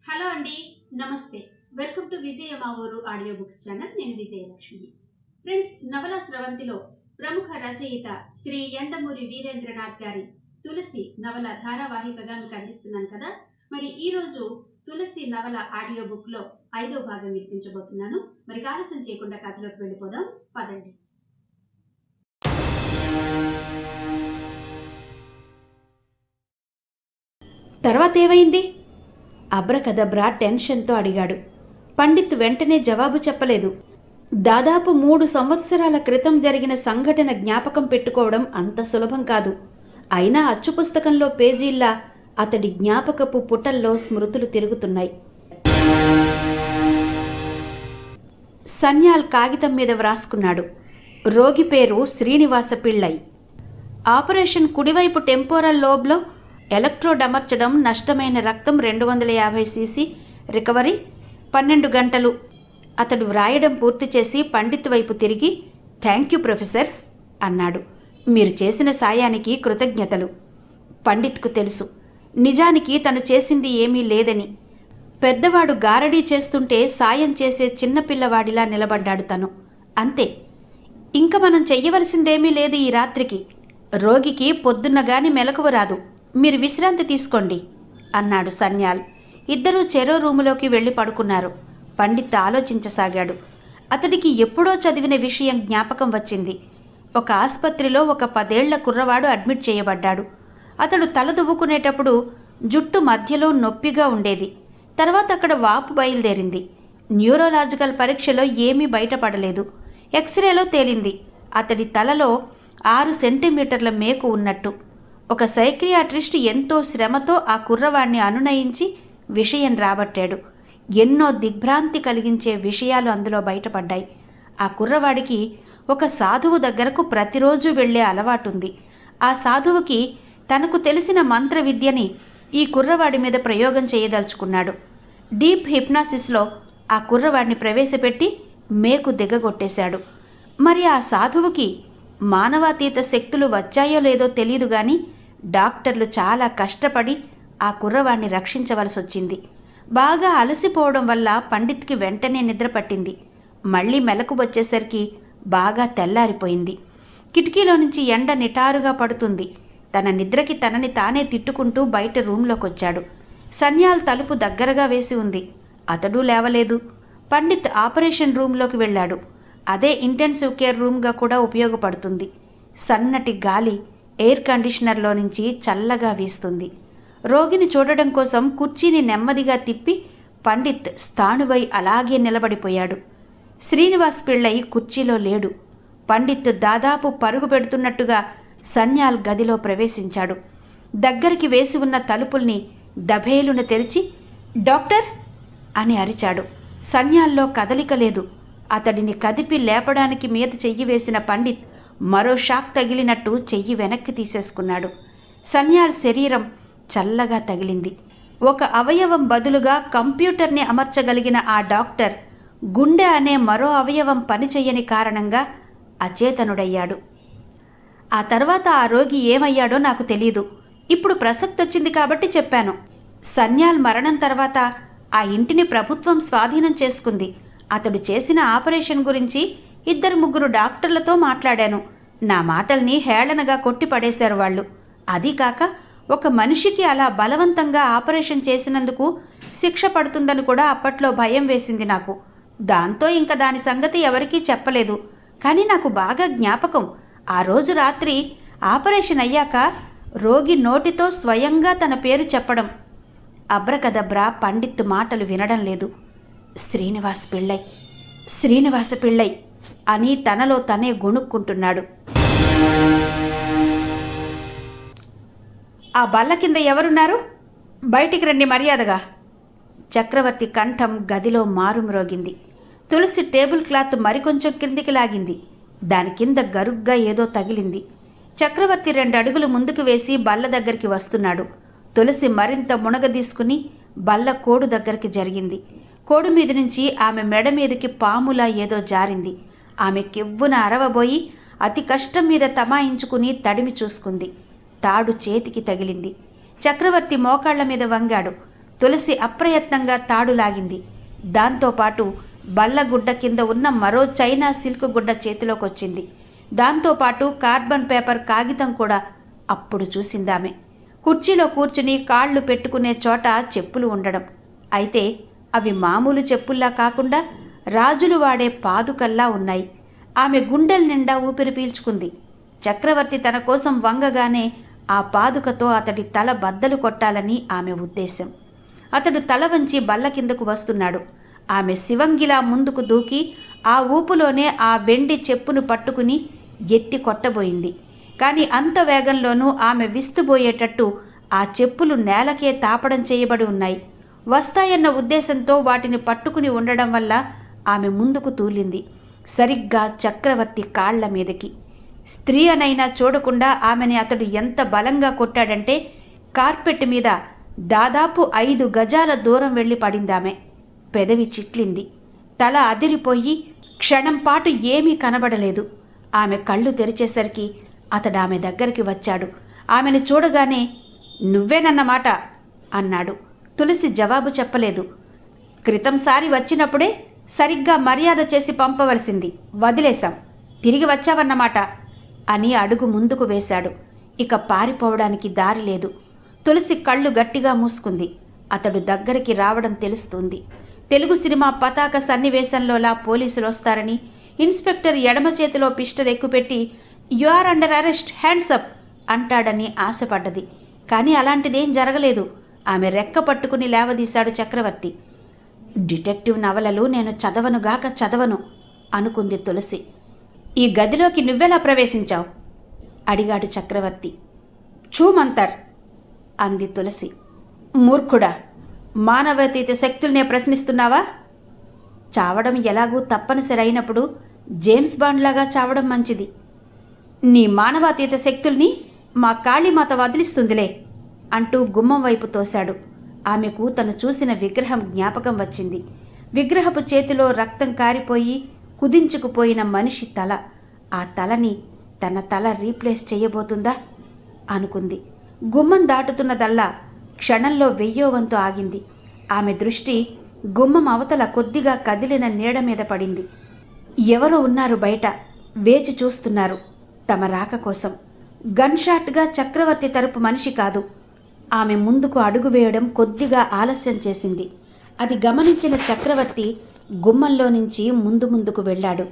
Hello అండి, నమస్తే. Welcome to విజయ మా ఊరు ఆడియో బుక్స్ ఛానల్. నేను విజయలక్ష్మి. ఫ్రెండ్స్, నవల స్రవంతిలో ప్రముఖ రచయిత శ్రీ యండమూరి వీరేంద్రనాథ్ గారి తులసి నవల ధారావాహికగా మీకు అందిస్తున్నాను కదా. మరి ఈరోజు తులసి నవల ఆడియో బుక్లో 5వ భాగం వినిపించబోతున్నాను. మరి ఆలస్యం చేయకుండా కథలోకి వెళ్ళిపోదాం, పదండి. తర్వాత ఏమైంది? అబ్రకదబ్రా టెన్షన్తో అడిగాడు. పండిత్ వెంటనే జవాబు చెప్పలేదు. దాదాపు 3 సంవత్సరాల క్రితం జరిగిన సంఘటన జ్ఞాపకం పెట్టుకోవడం అంత సులభం కాదు. అయినా అచ్చు పుస్తకంలో పేజీల్లా అతడి జ్ఞాపకపు పుటల్లో స్మృతులు తిరుగుతున్నాయి. సన్యాల్ కాగితం మీద వ్రాసుకున్నాడు. రోగి పేరు శ్రీనివాస పిళ్ళై. ఆపరేషన్ కుడివైపు టెంపోరల్ లోబ్లో ఎలక్ట్రోడ్ అమర్చడం, నష్టమైన రక్తం 250 cc, రికవరీ 12 గంటలు. అతడు వ్రాయడం పూర్తి చేసి పండిత్ వైపు తిరిగి, థ్యాంక్ యూ ప్రొఫెసర్ అన్నాడు. మీరు చేసిన సాయానికి కృతజ్ఞతలు. పండిత్కు తెలుసు, నిజానికి తను చేసింది ఏమీ లేదని. పెద్దవాడు గారడీ చేస్తుంటే సాయం చేసే చిన్నపిల్లవాడిలా నిలబడ్డాడు తను. అంతే, ఇంక మనం చెయ్యవలసిందేమీ లేదు. ఈ రాత్రికి రోగికి పొద్దున్నగాని మెలకువ రాదు. మీరు విశ్రాంతి తీసుకోండి అన్నాడు సన్యాల్. ఇద్దరూ చెరో రూములోకి వెళ్ళి పడుకున్నారు. పండిత్ ఆలోచించసాగాడు. అతడికి ఎప్పుడో చదివిన విషయం జ్ఞాపకం వచ్చింది. ఒక ఆసుపత్రిలో ఒక 10 ఏళ్ల కుర్రవాడు అడ్మిట్ చేయబడ్డాడు. అతడు తల దువ్వుకునేటప్పుడు జుట్టు మధ్యలో నొప్పిగా ఉండేది. తర్వాత అక్కడ వాపు బయలుదేరింది. న్యూరోలాజికల్ పరీక్షలో ఏమీ బయటపడలేదు. ఎక్స్రేలో తేలింది అతడి తలలో 6 సెంటీమీటర్ల మేకు ఉన్నట్టు. ఒక సైక్రియాట్రిస్ట్ ఎంతో శ్రమతో ఆ కుర్రవాణ్ణి అనునయించి విషయం రాబట్టాడు. ఎన్నో దిగ్భ్రాంతి కలిగించే విషయాలు అందులో బయటపడ్డాయి. ఆ కుర్రవాడికి ఒక సాధువు దగ్గరకు ప్రతిరోజు వెళ్లే అలవాటుంది. ఆ సాధువుకి తనకు తెలిసిన మంత్ర విద్యని ఈ కుర్రవాడి మీద ప్రయోగం చేయదలుచుకున్నాడు. డీప్ హిప్నాసిస్లో ఆ కుర్రవాడిని ప్రవేశపెట్టి మేకు దిగగొట్టేశాడు. మరి ఆ సాధువుకి మానవాతీత శక్తులు వచ్చాయో లేదో తెలియదు గాని డాక్టర్లు చాలా కష్టపడి ఆ కుర్రవాణ్ణి రక్షించవలసి వచ్చింది. బాగా అలసిపోవడం వల్ల పండిత్కి వెంటనే నిద్ర పట్టింది. మళ్ళీ మెలకు వచ్చేసరికి బాగా తెల్లారిపోయింది. కిటికీలో నుంచి ఎండ నిటారుగా పడుతుంది. తన నిద్రకి తనని తానే తిట్టుకుంటూ బయట రూంలోకొచ్చాడు. సన్యాల్ తలుపు దగ్గరగా వేసి ఉంది. అతడు లేవలేదు. పండిత్ ఆపరేషన్ రూంలోకి వెళ్ళాడు. అదే ఇంటెన్సివ్ కేర్ రూమ్గా కూడా ఉపయోగపడుతుంది. సన్నటి గాలి ఎయిర్ కండిషనర్లో నుంచి చల్లగా వీస్తుంది. రోగిని చూడడం కోసం కుర్చీని నెమ్మదిగా తిప్పి పండిత్ స్థాణువై అలాగే నిలబడిపోయాడు. శ్రీనివాస్ పిళ్ళై కుర్చీలో లేడు. పండిత్ దాదాపు పరుగు పెడుతున్నట్టుగా సన్యాల్ గదిలో ప్రవేశించాడు. దగ్గరికి వేసి ఉన్న తలుపుల్ని దభేలున తెరిచి, డాక్టర్ అని అరిచాడు. సన్యాల్లో కదలిక లేదు. అతడిని కదిపి లేపడానికి మీద చెయ్యి వేసిన పండిత్ మరో షాక్ తగిలినట్టు చెయ్యి వెనక్కి తీసేసుకున్నాడు. సన్యాల్ శరీరం చల్లగా తగిలింది. ఒక అవయవం బదులుగా కంప్యూటర్ని అమర్చగలిగిన ఆ డాక్టర్ గుండె అనే మరో అవయవం పనిచెయ్యని కారణంగా అచేతనుడయ్యాడు. ఆ తర్వాత ఆ రోగి ఏమయ్యాడో నాకు తెలీదు. ఇప్పుడు ప్రసక్తి వచ్చింది కాబట్టి చెప్పాను. సన్యాల్ మరణం తర్వాత ఆ ఇంటిని ప్రభుత్వం స్వాధీనం చేసుకుంది. అతడు చేసిన ఆపరేషన్ గురించి 2-3 డాక్టర్లతో మాట్లాడాను. నా మాటల్ని హేళనగా కొట్టిపడేశారు వాళ్ళు. అదీ కాక ఒక మనిషికి అలా బలవంతంగా ఆపరేషన్ చేసినందుకు శిక్ష పడుతుందని కూడా అప్పట్లో భయం వేసింది నాకు. దాంతో ఇంక దాని సంగతి ఎవరికీ చెప్పలేదు. కానీ నాకు బాగా జ్ఞాపకం, ఆ రోజు రాత్రి ఆపరేషన్ అయ్యాక రోగి నోటితో స్వయంగా తన పేరు చెప్పడం. అబ్రకదబ్రా పండిత్ మాటలు వినడం లేదు. శ్రీనివాస పిళ్ళై, శ్రీనివాస పిళ్ళై అని తనలో తనే గొణుక్కుంటున్నాడు. ఆ బల్ల కింద ఎవరున్నారు? బయటికి రండి మర్యాదగా. చక్రవర్తి కంఠం గదిలో మారుమ్రోగింది. తులసి టేబుల్ క్లాత్ మరికొంచెం కిందికి లాగింది. దాని కింద గరుగ్గా ఏదో తగిలింది. చక్రవర్తి 2 అడుగులు ముందుకు వేసి బల్ల దగ్గరికి వస్తున్నాడు. తులసి మరింత మునగదీసుకుని బల్ల కోడు దగ్గరికి జరిగింది. కోడు మీద నుంచి ఆమె మెడ మీదకి పాములా ఏదో జారింది. ఆమె కెవ్వున అరవబోయి అతి కష్టం మీద తమాయించుకుని తడిమి చూసుకుంది. తాడు చేతికి తగిలింది. చక్రవర్తి మోకాళ్ల మీద వంగాడు. తులసి అప్రయత్నంగా తాడు లాగింది. దాంతోపాటు బల్లగుడ్డ కింద ఉన్న మరో చైనా సిల్క్ గుడ్డ చేతిలోకొచ్చింది. దాంతోపాటు కార్బన్ పేపర్ కాగితం కూడా అప్పుడు చూసిందామె. కుర్చీలో కూర్చుని కాళ్ళు పెట్టుకునే చోట చెప్పులు ఉండడం. అయితే అవి మామూలు చెప్పుల్లా కాకుండా రాజులు వాడే పాదుకల్లా ఉన్నాయి. ఆమె గుండెల నిండా ఊపిరి పీల్చుకుంది. చక్రవర్తి తన కోసం వంగగానే ఆ పాదుకతో అతడి తల బద్దలు కొట్టాలని ఆమె ఉద్దేశం. అతడు తల వంచి బల్ల కిందకు వస్తున్నాడు. ఆమె శివంగిలా ముందుకు దూకి ఆ ఊపులోనే ఆ వెండి చెప్పును పట్టుకుని ఎత్తి కొట్టబోయింది. కానీ అంత వేగంలోనూ ఆమె విస్తుబోయేటట్టు ఆ చెప్పులు నేలకే తాపడం చేయబడి ఉన్నాయి. వస్తాయన్న ఉద్దేశంతో వాటిని పట్టుకుని ఉండడం వల్ల ఆమె ముందుకు తూలింది, సరిగ్గా చక్రవర్తి కాళ్ల మీదకి. స్త్రీ అనైనా చూడకుండా ఆమెని అతడు ఎంత బలంగా కొట్టాడంటే కార్పెట్ మీద దాదాపు 5 గజాల దూరం వెళ్ళి పడిందామె. పెదవి చిట్లింది. తల అదిరిపోయి క్షణం పాటు ఏమీ కనబడలేదు. ఆమె కళ్ళు తెరిచేసరికి అతడు ఆమె దగ్గరికి వచ్చాడు. ఆమెను చూడగానే "నువ్వేనన్నమాట" అన్నాడు. తులసి జవాబు చెప్పలేదు. "క్రితంసారి వచ్చినప్పుడే సరిగ్గా మర్యాద చేసి పంపవలసింది, వదిలేశాం. తిరిగి వచ్చావన్నమాట" అని అడుగు ముందుకు వేశాడు. ఇక పారిపోవడానికి దారి లేదు. తులసి కళ్ళు గట్టిగా మూసుకుంది. అతడు దగ్గరికి రావడం తెలుస్తుంది. తెలుగు సినిమా పతాక సన్నివేశంలోలా పోలీసులు వస్తారని, ఇన్స్పెక్టర్ ఎడమ చేతిలో పిస్టల్ ఎక్కుపెట్టి "you are under arrest, hands up" అంటాడని ఆశపడ్డది. కానీ అలాంటిదేం జరగలేదు. ఆమె రెక్క పట్టుకుని లేవదీశాడు చక్రవర్తి. "డిటెక్టివ్ నవలలు నేను చదవను" అనుకుంది తులసి. "ఈ గదిలోకి నువ్వెలా ప్రవేశించావు?" అడిగాడు చక్రవర్తి. "చూమంతర్" అంది తులసి. "మూర్ఖుడా, మానవాతీత శక్తుల్నే ప్రశ్నిస్తున్నావా? చావడం ఎలాగూ తప్పనిసరి అయినప్పుడు జేమ్స్ బాండ్లాగా చావడం మంచిది. నీ మానవాతీత శక్తుల్ని మా కాళీమాత వదిలిస్తుందిలే" అంటూ గుమ్మం వైపు తోశాడు. ఆమెకు తను చూసిన విగ్రహం జ్ఞాపకం వచ్చింది. విగ్రహపు చేతిలో రక్తం కారిపోయి కుదించుకుపోయిన మనిషి తల. ఆ తలని తన తల రీప్లేస్ చేయబోతుందా అనుకుంది. గుమ్మం దాటుతున్నదల్లా క్షణంలో 1000వ వంతు ఆగింది. ఆమె దృష్టి గుమ్మం అవతల కొద్దిగా కదిలిన నీడ మీద పడింది. ఎవరో ఉన్నారు బయట, వేచి చూస్తున్నారు తమ రాక కోసం. గన్ షాట్గా చక్రవర్తి తరపు మనిషి కాదు. ఆమె ముందుకు అడుగు వేయడం కొద్దిగా ఆలస్యం చేసింది. అది గమనించిన చక్రవర్తి గుమ్మంలో నుంచి ముందుకు వెళ్ళాడు.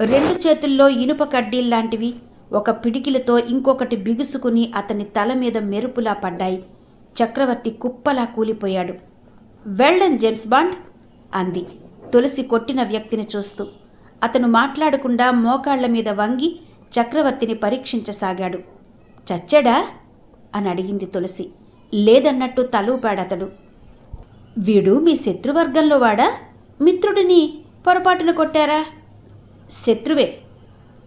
2 చేతుల్లో ఇనుప కడ్డీల్లాంటివి ఒక పిడికిలతో ఇంకొకటి బిగుసుకుని అతని తల మీద మెరుపులా పడ్డాయి. చక్రవర్తి కుప్పలా కూలిపోయాడు. "వెల్డన్ జేమ్స్ బాండ్" అంది తులసి కొట్టిన వ్యక్తిని చూస్తూ. అతను మాట్లాడకుండా మోకాళ్ల మీద వంగి చక్రవర్తిని పరీక్షించసాగాడు. "చచ్చాడా?" అని అడిగింది తులసి. లేదన్నట్టు తలూపాడతడు. "వీడు మీ శత్రువర్గంలో వాడా? మిత్రుడిని పొరపాటున కొట్టారా?" "శత్రువే."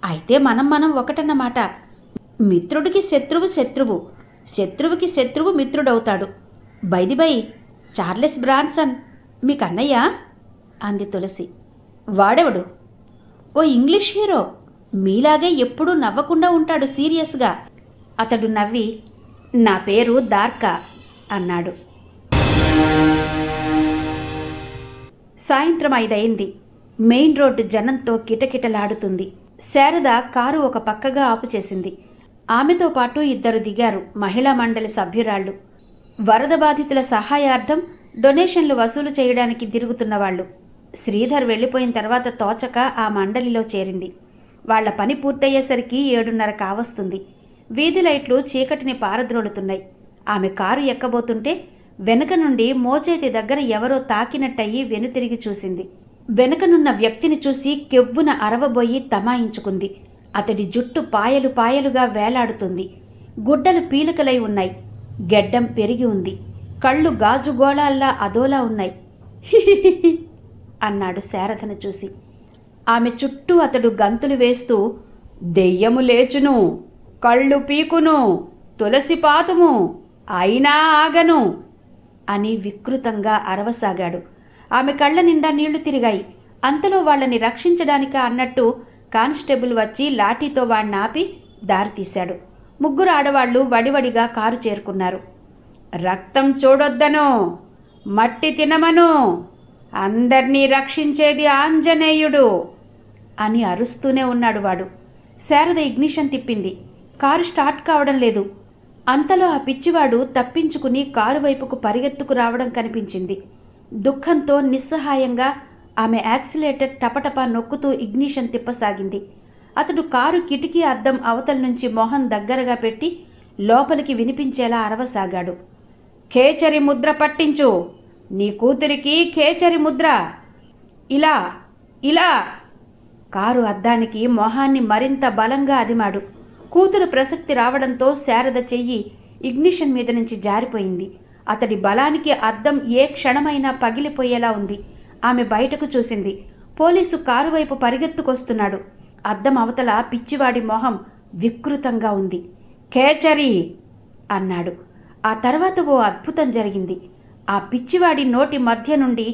"అయితే మనం ఒకటన్నమాట. మిత్రుడికి శత్రువు శత్రువుకి శత్రువు మిత్రుడవుతాడు. బై చార్లెస్ బ్రాన్సన్ మీ కన్నయ్య?" అంది తులసి. "వాడెవడు?" "ఓ ఇంగ్లీష్ హీరో. మీలాగే ఎప్పుడూ నవ్వకుండా ఉంటాడు సీరియస్గా." అతడు నవ్వి "నా పేరు దార్కా" అన్నాడు. సాయంత్రం 5 అయింది. మెయిన్ రోడ్డు జనంతో కిటకిటలాడుతుంది. శారద కారు ఒక పక్కగా ఆపుచేసింది. ఆమెతో పాటు 2 దిగారు, మహిళా మండలి సభ్యురాళ్ళు. వరద బాధితుల సహాయార్థం డొనేషన్లు వసూలు చేయడానికి తిరుగుతున్నవాళ్ళు. శ్రీధర్ వెళ్ళిపోయిన తర్వాత తోచక ఆ మండలిలో చేరింది. వాళ్ల పని పూర్తయ్యేసరికి 7:30 కావస్తుంది. వీధి లైట్లు చీకటిని పారద్రోలుతున్నాయి. ఆమె కారు ఎక్కబోతుంటే వెనక నుండి మోచేతి దగ్గర ఎవరో తాకినట్టయి వెనుతిరిగి చూసింది. వెనకనున్న వ్యక్తిని చూసి కెవ్వున అరవబోయి తమాయించుకుంది. అతడి జుట్టు పాయలు పాయలుగా వేలాడుతుంది. గుడ్డలు పీలికలై ఉన్నాయి. గెడ్డం పెరిగి ఉంది. కళ్ళు గాజుగోళాల్లా అదోలా ఉన్నాయి. "హిహిహిహి" అన్నాడు శారదను చూసి. ఆమె చుట్టూ అతడు గంతులు వేస్తూ "దెయ్యము లేచును, కళ్ళు పీకును, తులసి పాతుము, అయినా ఆగను" అని వికృతంగా అరవసాగాడు. ఆమె కళ్ళ నిండా నీళ్లు తిరిగాయి. అంతలో వాళ్ళని రక్షించడానికా అన్నట్టు కానిస్టేబుల్ వచ్చి లాఠీతో వాణ్ణాపి దారితీశాడు. 3 ఆడవాళ్లు వడివడిగా కారు చేరుకున్నారు. "రక్తం చూడొద్దను" మట్టి తినమను, అందర్నీ రక్షించేది ఆంజనేయుడు అని అరుస్తూనే ఉన్నాడు వాడు. శారద ఇగ్నిషన్ తిప్పింది. కారు స్టార్ట్ కావడం లేదు. అంతలో ఆ పిచ్చివాడు తప్పించుకుని కారు వైపుకు పరిగెత్తుకు రావడం కనిపించింది. దుఃఖంతో నిస్సహాయంగా ఆమె యాక్సిలేటర్ టపటపా నొక్కుతూ ఇగ్నిషన్ తిప్పసాగింది. అతడు కారు కిటికీ అద్దం అవతల నుంచి మొహం దగ్గరగా పెట్టి లోపలికి వినిపించేలా అరవసాగాడు. ఖేచరి ముద్ర పట్టించు, నీ కూతురికి ఖేచరి ముద్ర, ఇలా ఇలా. కారు అద్దానికి మొహాన్ని మరింత బలంగా అదిమాడు. కూతురు ప్రసక్తి రావడంతో శారద చెయ్యి ఇగ్నిషన్ మీద నుంచి జారిపోయింది. అతడి బలానికి అద్దం ఏ క్షణమైనా పగిలిపోయేలా ఉంది. ఆమె బయటకు చూసింది. పోలీసు కారు వైపు పరిగెత్తుకొస్తున్నాడు. అద్దం అవతల పిచ్చివాడి మొహం వికృతంగా ఉంది. ఖేచరి అన్నాడు. ఆ తర్వాత ఓ అద్భుతం జరిగింది. ఆ పిచ్చివాడి నోటి మధ్య నుండి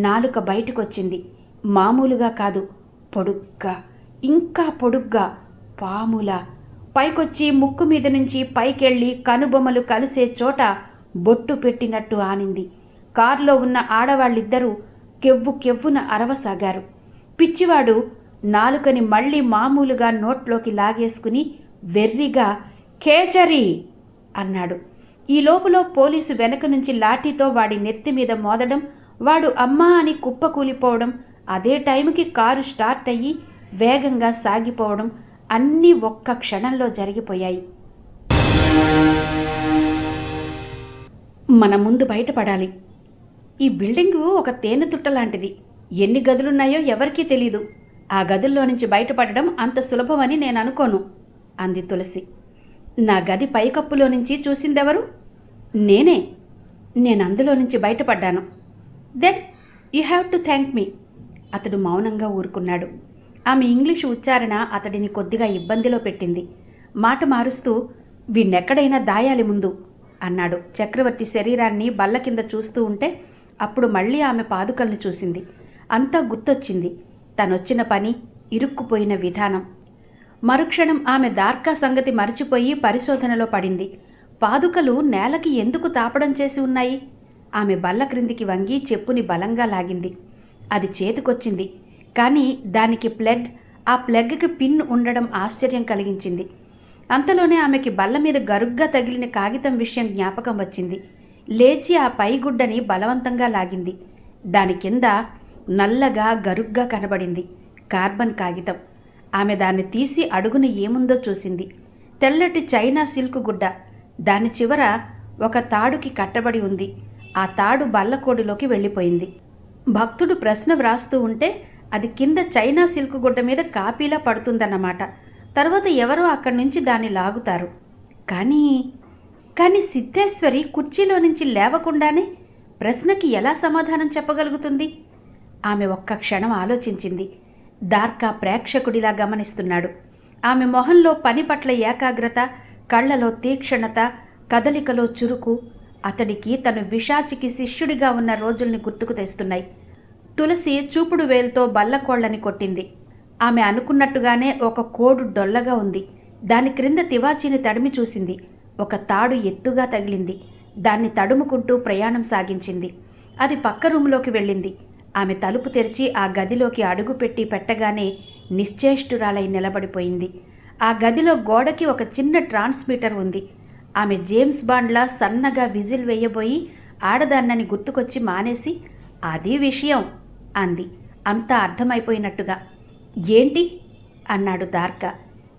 నాలుక బయటకొచ్చింది. మామూలుగా కాదు, పొడుగ్గా, ఇంకా పొడుగ్గా, పాములా. పైకొచ్చి ముక్కు మీద నుంచి పైకెళ్ళి కనుబొమ్మలు కలిసే చోట బొట్టు పెట్టినట్టు ఆనింది. కారులో ఉన్న ఆడవాళ్ళిద్దరూ కెవ్వున అరవసాగారు. పిచ్చివాడు నాలుకని మళ్ళీ మామూలుగా నోట్లోకి లాగేసుకుని వెర్రిగా ఖేచరి అన్నాడు. ఈ లోపులో పోలీసు వెనక నుంచి లాఠీతో వాడి నెత్తి మీద మోదడం, వాడు అమ్మా అని కుప్పకూలిపోవడం, అదే టైంకి కారు స్టార్ట్ అయ్యి వేగంగా సాగిపోవడం అన్నీ ఒక్క క్షణంలో జరిగిపోయాయి. మన ముందు బయటపడాలి. ఈ బిల్డింగు ఒక తేనెతుట్ట లాంటిది. ఎన్ని గదులున్నాయో ఎవరికీ తెలీదు. ఆ గదుల్లో నుంచి బయటపడడం అంత సులభమని నేను అనుకోను అంది తులసి. నా గది పైకప్పులో నుంచి చూసిందెవరు? నేనే. నేను అందులో నుంచి బయటపడ్డాను. Then you have to thank me. అతడు మౌనంగా ఊరుకున్నాడు. ఆమె ఇంగ్లీషు ఉచ్చారణ అతడిని కొద్దిగా ఇబ్బందిలో పెట్టింది. మాట మారుస్తూ, వీణ్ణెక్కడైనా దాయాలి ముందు అన్నాడు. చక్రవర్తి శరీరాన్ని బల్ల కింద చూస్తూ ఉంటే అప్పుడు మళ్ళీ ఆమె పాదుకలను చూసింది. అంతా గుర్తొచ్చింది. తనొచ్చిన పని, ఇరుక్కుపోయిన విధానం. మరుక్షణం ఆమె దార్కా సంగతి మరిచిపోయి పరిశోధనలో పడింది. పాదుకలు నేలకి ఎందుకు తాపడం చేసి ఉన్నాయి? ఆమె బల్ల క్రిందికి వంగి చెప్పుని బలంగా లాగింది. అది చేతికొచ్చింది. కానీ దానికి ప్లగ్, ఆ ప్లగ్కి పిన్ ఉండడం ఆశ్చర్యం కలిగించింది. అంతలోనే ఆమెకి బల్ల మీద గరుగ్గా తగిలిన కాగితం విషయం జ్ఞాపకం వచ్చింది. లేచి ఆ పైగుడ్డని బలవంతంగా లాగింది. దాని కింద నల్లగా గరుగ్గా కనబడింది కార్బన్ కాగితం. ఆమె దాన్ని తీసి అడుగున ఏముందో చూసింది. తెల్లటి చైనా సిల్క్ గుడ్డ. దాని చివర ఒక తాడుకి కట్టబడి ఉంది. ఆ తాడు బల్లకోడిలోకి వెళ్ళిపోయింది. భక్తుడు ప్రశ్న వ్రాస్తూ ఉంటే అది కింద చైనా సిల్క్ గుడ్డ మీద కాపీలా పడుతుందన్నమాట. తర్వాత ఎవరో అక్కడి నుంచి దాన్ని లాగుతారు. కానీ సిద్ధేశ్వరి కుర్చీలో నుంచి లేవకుండానే ప్రశ్నకి ఎలా సమాధానం చెప్పగలుగుతుంది? ఆమె ఒక్క క్షణం ఆలోచించింది. దార్కా ప్రేక్షకుడిలా గమనిస్తున్నాడు. ఆమె మొహంలో పని పట్ల ఏకాగ్రత, కళ్లలో తీక్షణత, కదలికలో చురుకు అతడికి తను విషాచికి శిష్యుడిగా ఉన్న రోజుల్ని గుర్తుకు తెస్తున్నాయి. తులసి చూపుడు వేలుతో బల్లకోళ్లని కొట్టింది. ఆమె అనుకున్నట్టుగానే ఒక కోడు డొల్లగా ఉంది. దాని క్రింద తివాచీని తడిమి చూసింది. ఒక తాడు ఎత్తుగా తగిలింది. దాన్ని తడుముకుంటూ ప్రయాణం సాగించింది. అది పక్క రూములోకి వెళ్ళింది. ఆమె తలుపు తెరిచి ఆ గదిలోకి అడుగుపెట్టి పెట్టగానే నిశ్చేష్టురాలై నిలబడిపోయింది. ఆ గదిలో గోడకి ఒక చిన్న ట్రాన్స్మిటర్ ఉంది. ఆమె జేమ్స్ బాండ్లా సన్నగా విజిల్ వేయబోయి ఆడదాన్నని గుర్తుకొచ్చి మానేసి, అది విషయం అంది అంతా అర్థమైపోయినట్టుగా. ఏంటి అన్నాడు దార్కా.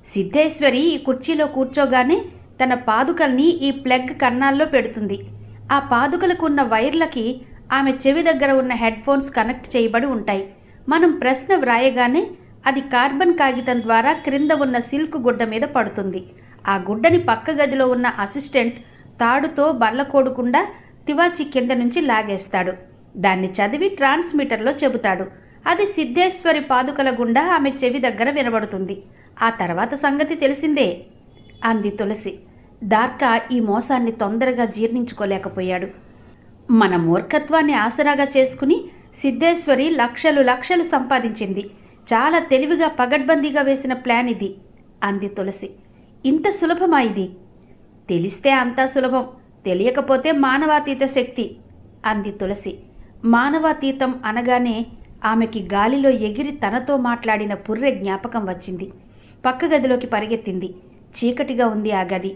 సిద్ధేశ్వరి ఈ కుర్చీలో కూర్చోగానే తన పాదుకల్ని ఈ ప్లగ్ కన్నాల్లో పెడుతుంది. ఆ పాదుకలకు ఉన్న వైర్లకి ఆమె చెవి దగ్గర ఉన్న హెడ్ ఫోన్స్ కనెక్ట్ చేయబడి ఉంటాయి. మనం ప్రశ్న వ్రాయగానే అది కార్బన్ కాగితం ద్వారా క్రింద ఉన్న సిల్క్ గుడ్డ మీద పడుతుంది. ఆ గుడ్డని పక్క గదిలో ఉన్న అసిస్టెంట్ తాడుతో బల్లకోడుకుండా తివాచి కింద నుంచి లాగేస్తాడు. దాన్ని చదివి ట్రాన్స్మిటర్లో చెబుతాడు. అది సిద్ధేశ్వరి పాదుకల గుండా ఆమె చెవి దగ్గర వినబడుతుంది. ఆ తర్వాత సంగతి తెలిసిందే అంది తులసి. దార్కా ఈ మోసాన్ని తొందరగా జీర్ణించుకోలేకపోయాడు. మన మూర్ఖత్వాన్ని ఆసరాగా చేసుకుని సిద్ధేశ్వరి లక్షలు సంపాదించింది. చాలా తెలివిగా పగడ్బందీగా వేసిన ప్లాన్ ఇది అంది తులసి. ఇంత సులభమా ఇది? తెలిస్తే అంతా సులభం, తెలియకపోతే మానవాతీత శక్తి అంది తులసి. మానవాతీతం అనగానే ఆమెకి గాలిలో ఎగిరి తనతో మాట్లాడిన పుర్రె జ్ఞాపకం వచ్చింది. పక్క గదిలోకి పరిగెత్తింది. చీకటిగా ఉంది ఆ గది.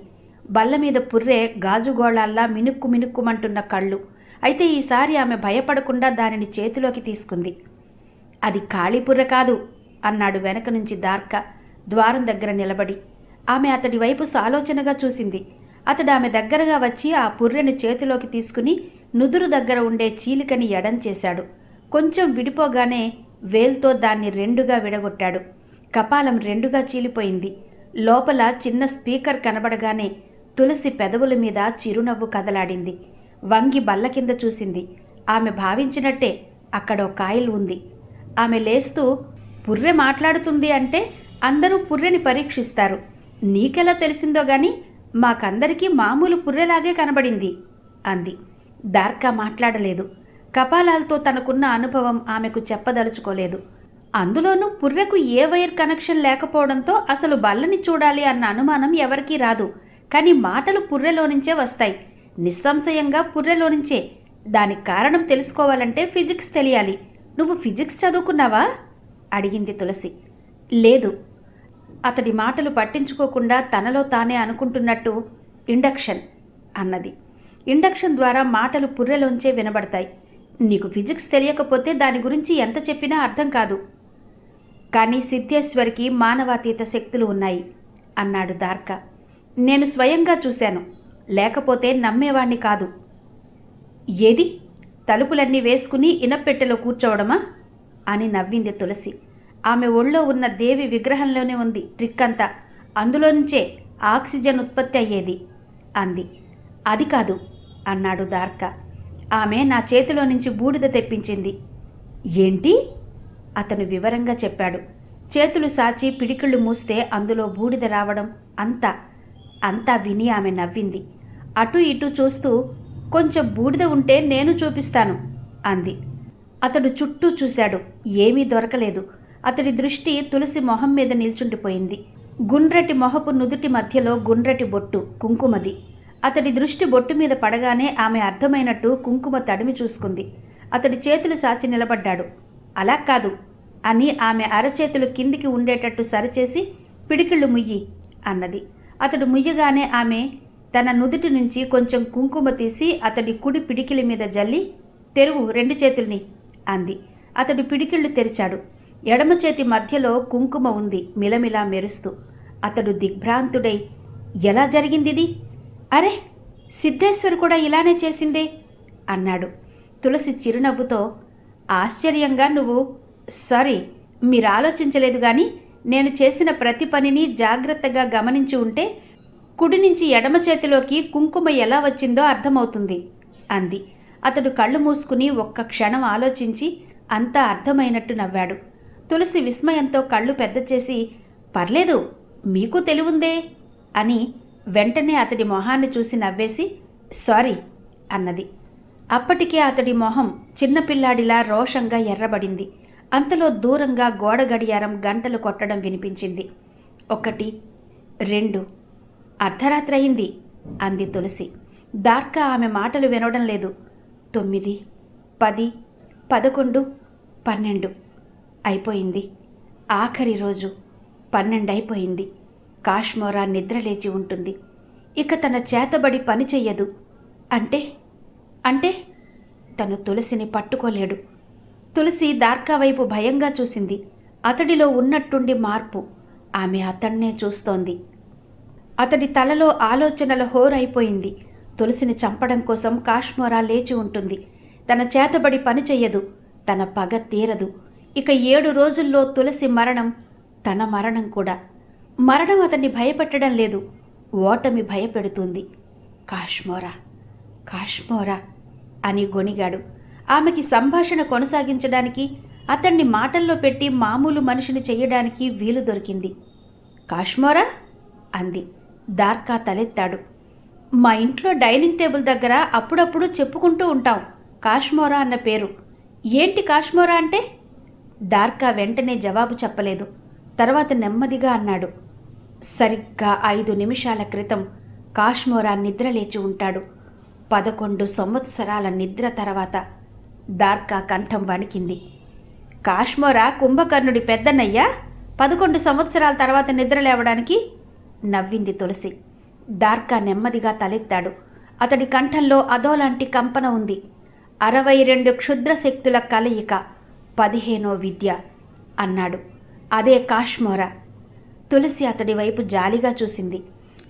బల్లమీద పుర్రె గాజుగోళాల్లా మినుక్కు మినుక్కుమంటున్న కళ్ళు. అయితే ఈసారి ఆమె భయపడకుండా దానిని చేతిలోకి తీసుకుంది. అది ఖాళీ పుర్రె కాదు అన్నాడు వెనక నుంచి దార్క ద్వారం దగ్గర నిలబడి. ఆమె అతడి వైపు సాలోచనగా చూసింది. అతడు ఆమె దగ్గరగా వచ్చి ఆ పుర్రెను చేతిలోకి తీసుకుని నుదురు దగ్గర ఉండే చీలికని ఎడం చేశాడు. కొంచెం విడిపోగానే వేల్తో దాన్ని రెండుగా విడగొట్టాడు. కపాలం రెండుగా చీలిపోయింది. లోపల చిన్న స్పీకర్ కనబడగానే తులసి పెదవుల మీద చిరునవ్వు కదలాడింది. వంగి బల్ల కింద చూసింది. ఆమె భావించినట్టే అక్కడో కాయిల్ ఉంది. ఆమె లేస్తూ, పుర్రె మాట్లాడుతుంది అంటే అందరూ పుర్రెని పరీక్షిస్తారు. నీకెలా తెలిసిందో గాని మాకందరికీ మామూలు పుర్రెలాగే కనబడింది అంది. దార్కా మాట్లాడలేదు. కపాలాలతో తనకున్న అనుభవం ఆమెకు చెప్పదలుచుకోలేదు. అందులోనూ పుర్రెకు ఏ వైర్ కనెక్షన్ లేకపోవడంతో అసలు బల్లని చూడాలి అన్న అనుమానం ఎవరికీ రాదు. కానీ మాటలు పుర్రెలో నుంచే వస్తాయి. నిస్సంశయంగా పుర్రెలో నుంచే. దానికి కారణం తెలుసుకోవాలంటే ఫిజిక్స్ తెలియాలి. నువ్వు ఫిజిక్స్ చదువుకున్నావా అడిగింది తులసి. లేదు. అతడి మాటలు పట్టించుకోకుండా తనలో తానే అనుకుంటున్నట్టు ఇండక్షన్ అన్నది. ఇండక్షన్ ద్వారా మాటలు పుర్రెలోంచే వినబడతాయి. నీకు ఫిజిక్స్ తెలియకపోతే దాని గురించి ఎంత చెప్పినా అర్థం కాదు. కానీ సిద్ధేశ్వరికి మానవాతీత శక్తులు ఉన్నాయి అన్నాడు దార్క. నేను స్వయంగా చూశాను. లేకపోతే నమ్మేవాణ్ణి కాదు. ఏది? తలుపులన్నీ వేసుకుని ఇనప్పెట్టెలో కూర్చోవడమా అని నవ్వింది తులసి. ఆమె ఒళ్ళో ఉన్న దేవి విగ్రహంలోనే ఉంది ట్రిక్ అంతా. అందులో నుంచే ఆక్సిజన్ ఉత్పత్తి అయ్యేది అంది. అది కాదు అన్నాడు దార్క. ఆమె నా చేతిలో నుంచి బూడిద తెప్పించింది. ఏంటి? అతను వివరంగా చెప్పాడు. చేతులు సాచి పిడికిళ్ళు మూస్తే అందులో బూడిద రావడం అంతా విని ఆమె నవ్వింది. అటు ఇటు చూస్తూ, కొంచెం బూడిద ఉంటే నేను చూపిస్తాను అంది. అతడు చుట్టూ చూశాడు. ఏమీ దొరకలేదు. అతడి దృష్టి తులసి మొహం మీద నిల్చుండిపోయింది. గుండ్రటి మొహపు నుదుటి మధ్యలో గుండ్రటి బొట్టు, కుంకుమది. అతడి దృష్టి బొట్టు మీద పడగానే ఆమె అర్థమైనట్టు కుంకుమ తడిమి చూసుకుంది. అతడి చేతులు సాచి నిలబడ్డాడు. అలా కాదు అని ఆమె అరచేతులు కిందికి ఉండేటట్టు సరిచేసి, పిడికిళ్ళు ముయ్యి అన్నది. అతడు ముయ్యగానే ఆమె తన నుదుటి నుంచి కొంచెం కుంకుమ తీసి అతడి కుడి పిడికిలి మీద జల్లి, తెరువు 2 చేతుల్ని అంది. అతడు పిడికిళ్ళు తెరిచాడు. ఎడమ చేతి మధ్యలో కుంకుమ ఉంది, మిలమిలా మెరుస్తూ. అతడు దిగ్భ్రాంతుడై, ఎలా జరిగిందిది? అరే, సిద్ధేశ్వరి కూడా ఇలానే చేసిందే అన్నాడు. తులసి చిరునవ్వుతో, ఆశ్చర్యంగా నువ్వు సారీ మీరు ఆలోచించలేదు కానీ నేను చేసిన ప్రతి పనిని జాగ్రత్తగా గమనించి ఉంటే కుడి నుంచి ఎడమ చేతిలోకి కుంకుమ ఎలా వచ్చిందో అర్థమవుతుంది అంది. అతడు కళ్ళు మూసుకుని ఒక్క క్షణం ఆలోచించి అంతా అర్థమైనట్టు నవ్వాడు. తులసి విస్మయంతో కళ్ళు పెద్ద చేసి, పర్లేదు మీకు తెలివుందే అని వెంటనే అతడి మొహాన్ని చూసి నవ్వేసి, సారీ అన్నది. అప్పటికే అతడి మొహం చిన్నపిల్లాడిలా రోషంగా ఎర్రబడింది. అంతలో దూరంగా గోడ గడియారం గంటలు కొట్టడం వినిపించింది. 1, 2 అర్ధరాత్రి అయింది అంది తులసి. దార్క ఆమె మాటలు వినడం లేదు. 9, 10, 11, 12 అయిపోయింది. ఆఖరి రోజు 12 అయిపోయింది. కాశ్మోరా నిద్రలేచి ఉంటుంది. ఇక తన చేతబడి పని చెయ్యదు. అంటే తను తులసిని పట్టుకోలేడు. తులసి దార్కా వైపు భయంగా చూసింది. అతడిలో ఉన్నట్టుండి మార్పు. ఆమె అతన్నే చూస్తోంది. అతడి తలలో ఆలోచనల హోరైపోయింది. తులసిని చంపడం కోసం కాశ్మోరా లేచి ఉంటుంది. తన చేతబడి పని చెయ్యదు. తన పగ తీరదు. ఇక 7 రోజుల్లో తులసి మరణం, తన మరణం కూడా. మరణం అతన్ని భయపెట్టడం లేదు, ఓటమి భయపెడుతుంది. కాశ్మోరా కాశ్మోరా అని గొణిగాడు. ఆమెకి సంభాషణ కొనసాగించడానికి, అతన్ని మాటల్లో పెట్టి మామూలు మనిషిని చెయ్యడానికి వీలు దొరికింది. కాశ్మోరా అంది. దార్కా తలెత్తాడు. మా ఇంట్లో డైనింగ్ టేబుల్ దగ్గర అప్పుడప్పుడు చెప్పుకుంటూ ఉంటాం కాశ్మోరా అన్న పేరు. ఏంటి కాశ్మోరా అంటే? దార్కా వెంటనే జవాబు చెప్పలేదు. తర్వాత నెమ్మదిగా అన్నాడు, సరిగ్గా 5 నిమిషాల క్రితం కాశ్మోరా నిద్రలేచి ఉంటాడు. 11 సంవత్సరాల నిద్ర తర్వాత దార్కా కంఠం వణికింది. కాశ్మోరా కుంభకర్ణుడి పెద్దన్నయ్య 11 సంవత్సరాల తర్వాత నిద్ర లేవడానికి? నవ్వింది తులసి. దార్కా నెమ్మదిగా తలెత్తాడు. అతడి కంఠంలో అదోలాంటి కంపన ఉంది. 62 క్షుద్ర శక్తుల కలయిక 15వ విద్య అన్నాడు. అదే కాశ్మోరా. తులసి అతడి వైపు జాలిగా చూసింది.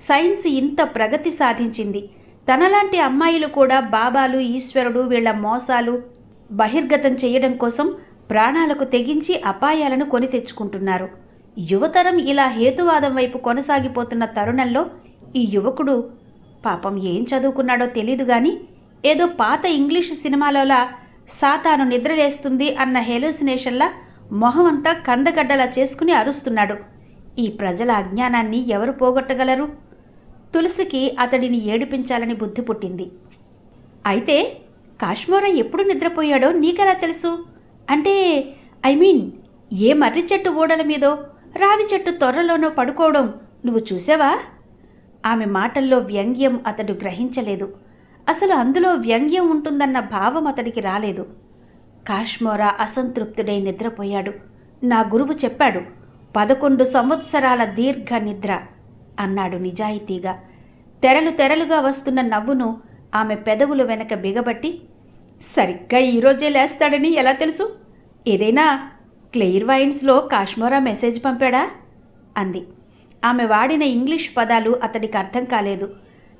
సైన్స్ ఇంత ప్రగతి సాధించింది. తనలాంటి అమ్మాయిలు కూడా బాబాలు, ఈశ్వరుడు వీళ్ల మోసాలు బహిర్గతం చేయడం కోసం ప్రాణాలకు తెగించి అపాయాలను కొని తెచ్చుకుంటున్నారు. యువతరం ఇలా హేతువాదం వైపు కొనసాగిపోతున్న తరుణంలో ఈ యువకుడు పాపం ఏం చదువుకున్నాడో తెలీదు గాని ఏదో పాత ఇంగ్లీషు సినిమాలోలా సాతాను నిద్రలేస్తుంది అన్న హెలూసినేషన్లా మొహం అంతా కందగడ్డలా చేసుకుని అరుస్తున్నాడు. ఈ ప్రజల అజ్ఞానాన్ని ఎవరు పోగొట్టగలరు? తులసికి అతడిని ఏడిపించాలని బుద్ధి పుట్టింది. అయితే కాశ్మోరా ఎప్పుడు నిద్రపోయాడో నీకెలా తెలుసు? అంటే ఏ మర్రి చెట్టు ఓడల మీదో రావి చెట్టు తొర్రలోనో పడుకోవడం నువ్వు చూసావా? ఆమె మాటల్లో వ్యంగ్యం అతడు గ్రహించలేదు. అసలు అందులో వ్యంగ్యం ఉంటుందన్న భావం అతడికి రాలేదు. కాశ్మోరా అసంతృప్తుడై నిద్రపోయాడు. నా గురువు చెప్పాడు, 11 సంవత్సరాల దీర్ఘ నిద్ర అన్నాడు నిజాయితీగా. తెరలుగా వస్తున్న నవ్వును ఆమె పెదవుల వెనక బిగబట్టి, సరిగ్గా ఈరోజే లేస్తాడని ఎలా తెలుసు? ఏదైనా క్లెయిర్వాయిన్స్లో కాశ్మోరా మెసేజ్ పంపాడా? అంది. ఆమె వాడిన ఇంగ్లీష్ పదాలు అతడికి అర్థం కాలేదు.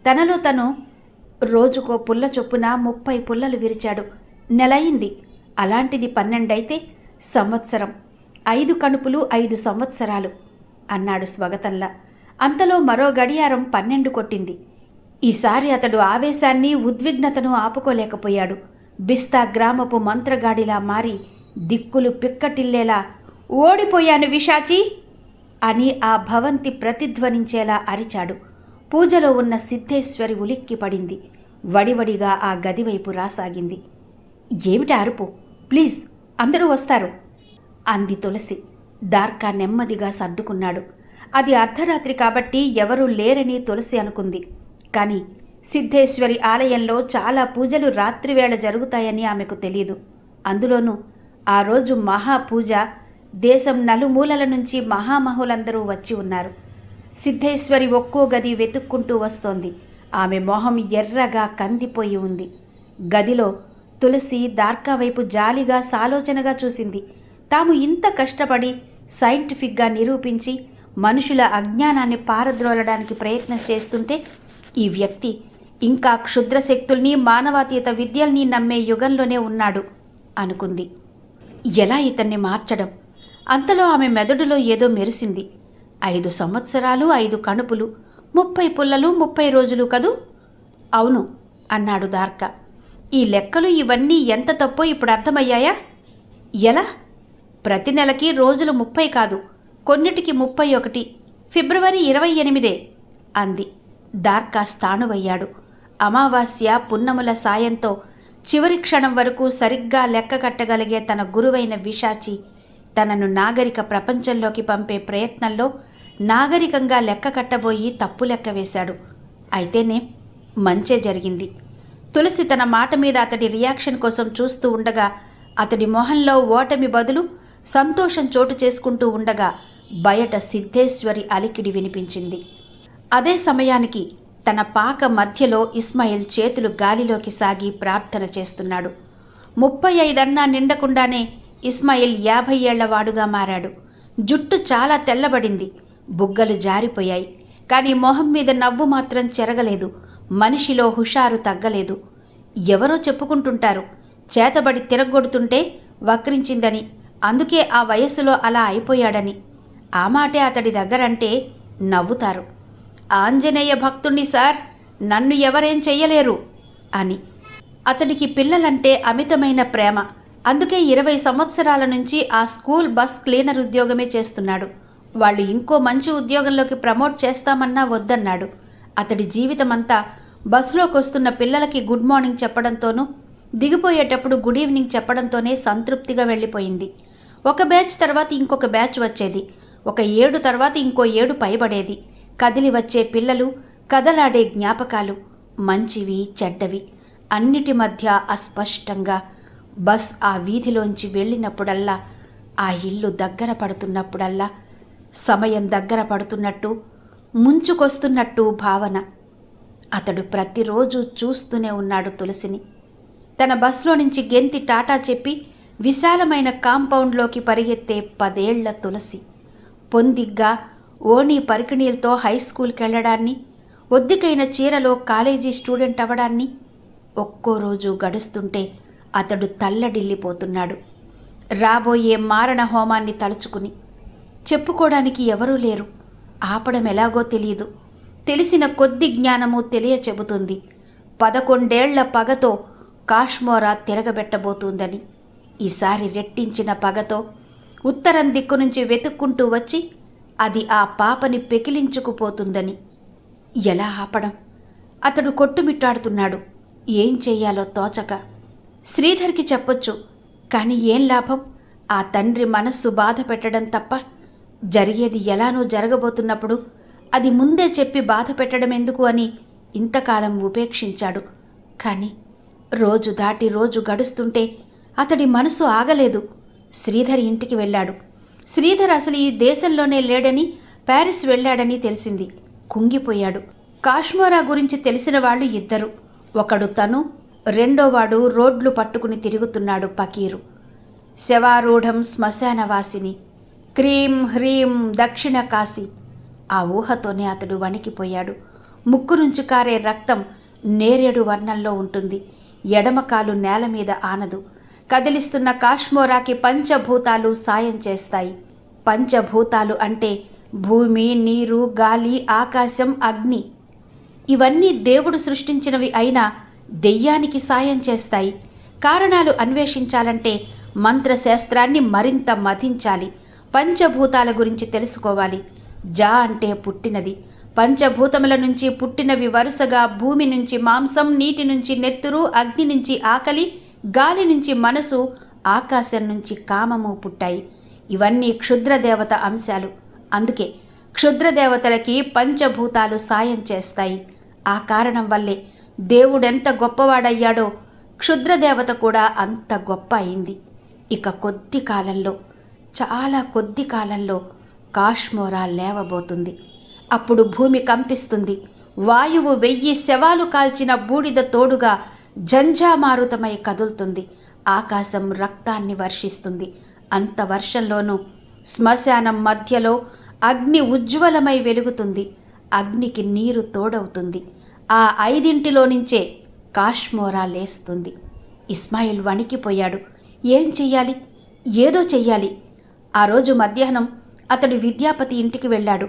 తనలో తను రోజుకో పుల్ల చొప్పున 30 పుల్లలు విరిచాడు. నెలయింది. అలాంటిది 12 అయితే సంవత్సరం. 5 కణుపులు 5 సంవత్సరాలు అన్నాడు స్వగతంలా. అంతలో మరో గడియారం 12 కొట్టింది. ఈసారి అతడు ఆవేశాన్ని, ఉద్విగ్నతను ఆపుకోలేకపోయాడు. బిస్తా గ్రామపు మంత్రగాడిలా మారి దిక్కులు పిక్కటిల్లేలా, ఓడిపోయాను విశాచి అని ఆ భవంతి ప్రతిధ్వనించేలా అరిచాడు. పూజలో ఉన్న సిద్ధేశ్వరి ఉలిక్కి పడింది. వడివడిగా ఆ గదివైపు రాసాగింది. ఏమిటి అరుపు? ప్లీజ్, అందరూ వస్తారు అంది తులసి. దార్కా నెమ్మదిగా సర్దుకున్నాడు. అది అర్ధరాత్రి కాబట్టి ఎవరూ లేరని తులసి అనుకుంది. కానీ సిద్ధేశ్వరి ఆలయంలో చాలా పూజలు రాత్రివేళ జరుగుతాయని ఆమెకు తెలియదు. అందులోనూ ఆ రోజు మహాపూజ. దేశం నలుమూలల నుంచి మహామహులందరూ వచ్చి ఉన్నారు. సిద్ధేశ్వరి ఒక్కో గది వెతుక్కుంటూ వస్తోంది. ఆమె మొహం ఎర్రగా కందిపోయి ఉంది. గదిలో తులసి దార్కా వైపు జాలిగా, సాలోచనగా చూసింది. తాము ఇంత కష్టపడి సైంటిఫిక్గా నిరూపించి మనుషుల అజ్ఞానాన్ని పారద్రోలడానికి ప్రయత్నం చేస్తుంటే ఈ వ్యక్తి ఇంకా క్షుద్రశక్తుల్ని, మానవాతీత విద్యల్ని నమ్మే యుగంలోనే ఉన్నాడు అనుకుంది. ఎలా ఇతన్ని మార్చడం? అంతలో ఆమె మెదడులో ఏదో మెరిసింది. 5 సంవత్సరాలు, 5 కణుపులు, 30 పుల్లలు, 30 రోజులు కదూ? అవును అన్నాడు దార్కా. ఈ లెక్కలు ఇవన్నీ ఎంత తప్పో ఇప్పుడు అర్థమయ్యాయా? ఎలా? ప్రతి నెలకి రోజులు 30 కాదు, కొన్నిటికి 31, ఫిబ్రవరి 28 అంది. దార్కా స్థాణువయ్యాడు. అమావాస్య, పున్నముల సాయంతో చివరి క్షణం వరకు సరిగ్గా లెక్క కట్టగలిగే తన గురువైన విశాచి తనను నాగరిక ప్రపంచంలోకి పంపే ప్రయత్నంలో నాగరికంగా లెక్క కట్టబోయి తప్పు లెక్క వేశాడు. అయితేనే మంచే జరిగింది. తులసి తన మాట మీద అతడి రియాక్షన్ కోసం చూస్తూ ఉండగా అతడి మొహంలో ఓటమి బదులు సంతోషం చోటు చేసుకుంటూ ఉండగా బయట సిద్ధేశ్వరి అలికిడి వినిపించింది. అదే సమయానికి తన పాక మధ్యలో ఇస్మాయిల్ చేతులు గాలిలోకి సాగి ప్రార్థన చేస్తున్నాడు. 35 అన్నా నిండకుండానే ఇస్మాయిల్ 50 ఏళ్ల వాడుగా మారాడు. జుట్టు చాలా తెల్లబడింది. బుగ్గలు జారిపోయాయి. కానీ మొహం మీద నవ్వు మాత్రం చెరగలేదు. మనిషిలో హుషారు తగ్గలేదు. ఎవరో చెప్పుకుంటుంటారు, చేతబడి తిరగొడుతుంటే వక్రించిందని, అందుకే ఆ వయస్సులో అలా అయిపోయాడని. ఆ మాటే అతడి దగ్గరంటే నవ్వుతారు. ఆంజనేయ భక్తుణ్ణి సార్, నన్ను ఎవరేం చెయ్యలేరు అని. అతడికి పిల్లలంటే అమితమైన ప్రేమ. అందుకే 20 సంవత్సరాల నుంచి ఆ స్కూల్ బస్ క్లీనర్ ఉద్యోగమే చేస్తున్నాడు. వాళ్ళు ఇంకో మంచి ఉద్యోగంలోకి ప్రమోట్ చేస్తామన్నా వద్దన్నాడు. అతడి జీవితమంతా బస్సులోకి వస్తున్న పిల్లలకి గుడ్ మార్నింగ్ చెప్పడంతోనూ, దిగిపోయేటప్పుడు గుడ్ ఈవినింగ్ చెప్పడంతోనే సంతృప్తిగా వెళ్ళిపోయింది. ఒక బ్యాచ్ తర్వాత ఇంకొక బ్యాచ్ వచ్చేది. ఒక 7 తర్వాత ఇంకో 7 పైబడేది. కదిలి వచ్చే పిల్లలు, కదలాడే జ్ఞాపకాలు. మంచివి చెడ్డవి అన్నిటి మధ్య అస్పష్టంగా బస్ ఆ వీధిలోంచి వెళ్ళినప్పుడల్లా, ఆ ఇల్లు దగ్గర పడుతున్నప్పుడల్లా, సమయం దగ్గర పడుతున్నట్టు, ముంచుకొస్తున్నట్టు భావన. అతడు ప్రతిరోజు చూస్తూనే ఉన్నాడు తులసిని. తన బస్లో నుంచి గెంతి టాటా చెప్పి విశాలమైన కాంపౌండ్లోకి పరిగెత్తే 10 ఏళ్ల తులసి, పొందిగ్గా ఓణీ పరికిణీలతో హైస్కూల్కి వెళ్ళడాన్ని, ఒద్దికైన చీరలో కాలేజీ స్టూడెంట్ అవ్వడాన్ని. ఒక్కో రోజు గడుస్తుంటే అతడు తల్లడిల్లిపోతున్నాడు. రాబోయే మారణ హోమాన్ని తలుచుకుని. చెప్పుకోవడానికి ఎవరూ లేరు. ఆపడం ఎలాగో తెలియదు. తెలిసిన కొద్ది జ్ఞానము తెలియచెబుతుంది 11 ఏళ్ల పగతో కాశ్మోరా తిరగబెట్టబోతుందని. ఈసారి రెట్టించిన పగతో ఉత్తరం దిక్కు నుంచి వెతుక్కుంటూ వచ్చి అది ఆ పాపని పెకిలించుకుపోతుందని. ఎలా ఆపడం? అతడు కొట్టుమిట్టాడుతున్నాడు. ఏం చెయ్యాలో తోచక. శ్రీధర్కి చెప్పొచ్చు, కానీ ఏం లాభం? ఆ తండ్రి మనస్సు బాధ పెట్టడం తప్ప. జరిగేది ఎలానూ జరగబోతున్నప్పుడు అది ముందే చెప్పి బాధ పెట్టడం ఎందుకు అని ఇంతకాలం ఉపేక్షించాడు. కానీ రోజు దాటి రోజు గడుస్తుంటే అతడి మనసు ఆగలేదు. శ్రీధర్ ఇంటికి వెళ్ళాడు. శ్రీధర్ అసలు ఈ దేశంలోనే లేడని, ప్యారిస్ వెళ్ళాడని తెలిసింది. కుంగిపోయాడు. కాశ్మోరా గురించి తెలిసిన వాళ్ళు 2. ఒకడు తను, రెండోవాడు రోడ్లు పట్టుకుని తిరుగుతున్నాడు పకీరు. శవారూఢం శ్మశానవాసిని, క్రీం హ్రీం దక్షిణ కాశీ. ఆ ఊహతోనే అతడు వణికిపోయాడు. ముక్కు నుంచి కారే రక్తం నేరేడు వర్ణంలో ఉంటుంది. ఎడమకాలు నేల మీద ఆనదు. కదిలిస్తున్న కాశ్మోరాకి పంచభూతాలు సాయం చేస్తాయి. పంచభూతాలు అంటే భూమి, నీరు, గాలి, ఆకాశం, అగ్ని. ఇవన్నీ దేవుడు సృష్టించినవి అయినా దెయ్యానికి సాయం చేస్తాయి. కారణాలు అన్వేషించాలంటే మంత్రశాస్త్రాన్ని మరింత మధించాలి. పంచభూతాల గురించి తెలుసుకోవాలి. జా అంటే పుట్టినది. పంచభూతముల నుంచి పుట్టినవి వరుసగా భూమి నుంచి మాంసం, నీటి నుంచి నెత్తురు, అగ్ని నుంచి ఆకలి, గాలి నుంచి మనసు, ఆకాశం నుంచి కామము పుట్టాయి. ఇవన్నీ క్షుద్రదేవత అంశాలు. అందుకే క్షుద్రదేవతలకి పంచభూతాలు సాయం చేస్తాయి. ఆ కారణం వల్లే దేవుడెంత గొప్పవాడయ్యాడో క్షుద్రదేవత కూడా అంత గొప్ప అయింది. ఇక కొద్ది కాలంలో, చాలా కొద్ది కాలంలో కాశ్మోరా లేవబోతుంది. అప్పుడు భూమి కంపిస్తుంది. వాయువు 1000 శవాలు కాల్చిన బూడిద తోడుగా జంఝామారుతమై కదులుతుంది. ఆకాశం రక్తాన్ని వర్షిస్తుంది. అంత వర్షంలోనూ శ్మశానం మధ్యలో అగ్ని ఉజ్వలమై వెలుగుతుంది. అగ్నికి నీరు తోడవుతుంది. ఆ 5 నుంచే కాశ్మోరా లేస్తుంది. ఇస్మాయిల్ వణికిపోయాడు. ఏం చెయ్యాలి? ఏదో చెయ్యాలి. ఆ రోజు మధ్యాహ్నం అతడు విద్యాపతి ఇంటికి వెళ్ళాడు.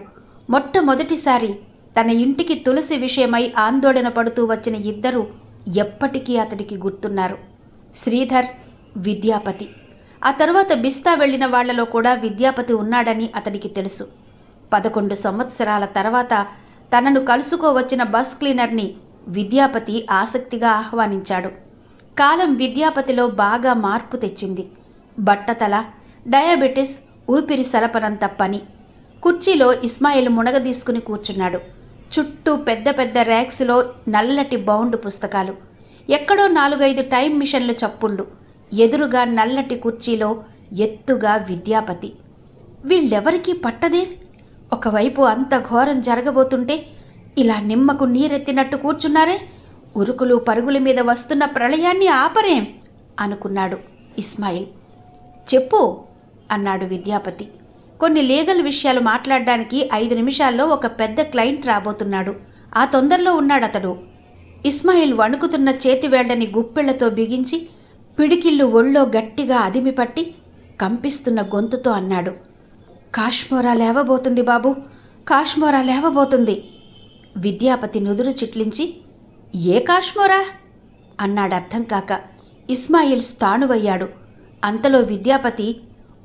మొట్టమొదటిసారి తన ఇంటికి తులసి విషయమై ఆందోళన పడుతూ వచ్చిన 2 ఎప్పటికీ అతడికి గుర్తున్నారు. శ్రీధర్, విద్యాపతి. ఆ తర్వాత బిస్తా వెళ్ళిన వాళ్లలో కూడా విద్యాపతి ఉన్నాడని అతడికి తెలుసు. 11 సంవత్సరాల తర్వాత తనను కలుసుకోవచ్చిన బస్ క్లీనర్ని విద్యాపతి ఆసక్తిగా ఆహ్వానించాడు. కాలం విద్యాపతిలో బాగా మార్పు తెచ్చింది. బట్టతల, డయాబెటిస్, ఊపిరి సలపనంత పని. కుర్చీలో ఇస్మాయిల్ మునగదీసుకుని కూర్చున్నాడు. చుట్టూ పెద్ద పెద్ద ర్యాక్స్లో నల్లటి బౌండ్ పుస్తకాలు. ఎక్కడో 4-5 టైం మిషన్లు చప్పుళ్ళు. ఎదురుగా నల్లటి కుర్చీలో ఎత్తుగా విద్యాపతి. వీళ్ళెవరికీ పట్టదే. ఒకవైపు అంత ఘోరం జరగబోతుంటే ఇలా నిమ్మకు నీరెత్తినట్టు కూర్చున్నారే. ఉరుకులు పరుగుల మీద వస్తున్న ప్రళయాన్ని ఆపరేం అనుకున్నాడు ఇస్మాయిల్. చెప్పు అన్నాడు విద్యాపతి. కొన్ని లీగల్ విషయాలు మాట్లాడడానికి 5 నిమిషాల్లో ఒక పెద్ద క్లయింట్ రాబోతున్నాడు. ఆ తొందరలో ఉన్నాడతడు. ఇస్మాయిల్ వణుకుతున్న చేతివేళ్లని గుప్పెళ్లతో బిగించి పిడికిళ్ళు ఒళ్ళో గట్టిగా అదిమిపట్టి కంపిస్తున్న గొంతుతో అన్నాడు. కాశ్మోరా లేవబోతుంది బాబు, కాశ్మోరా లేవబోతుంది. విద్యాపతి నుదురు చిట్లించి ఏ కాశ్మోరా అన్నాడు అర్థం కాక. ఇస్మాయిల్ స్థాణువయ్యాడు. అంతలో విద్యాపతి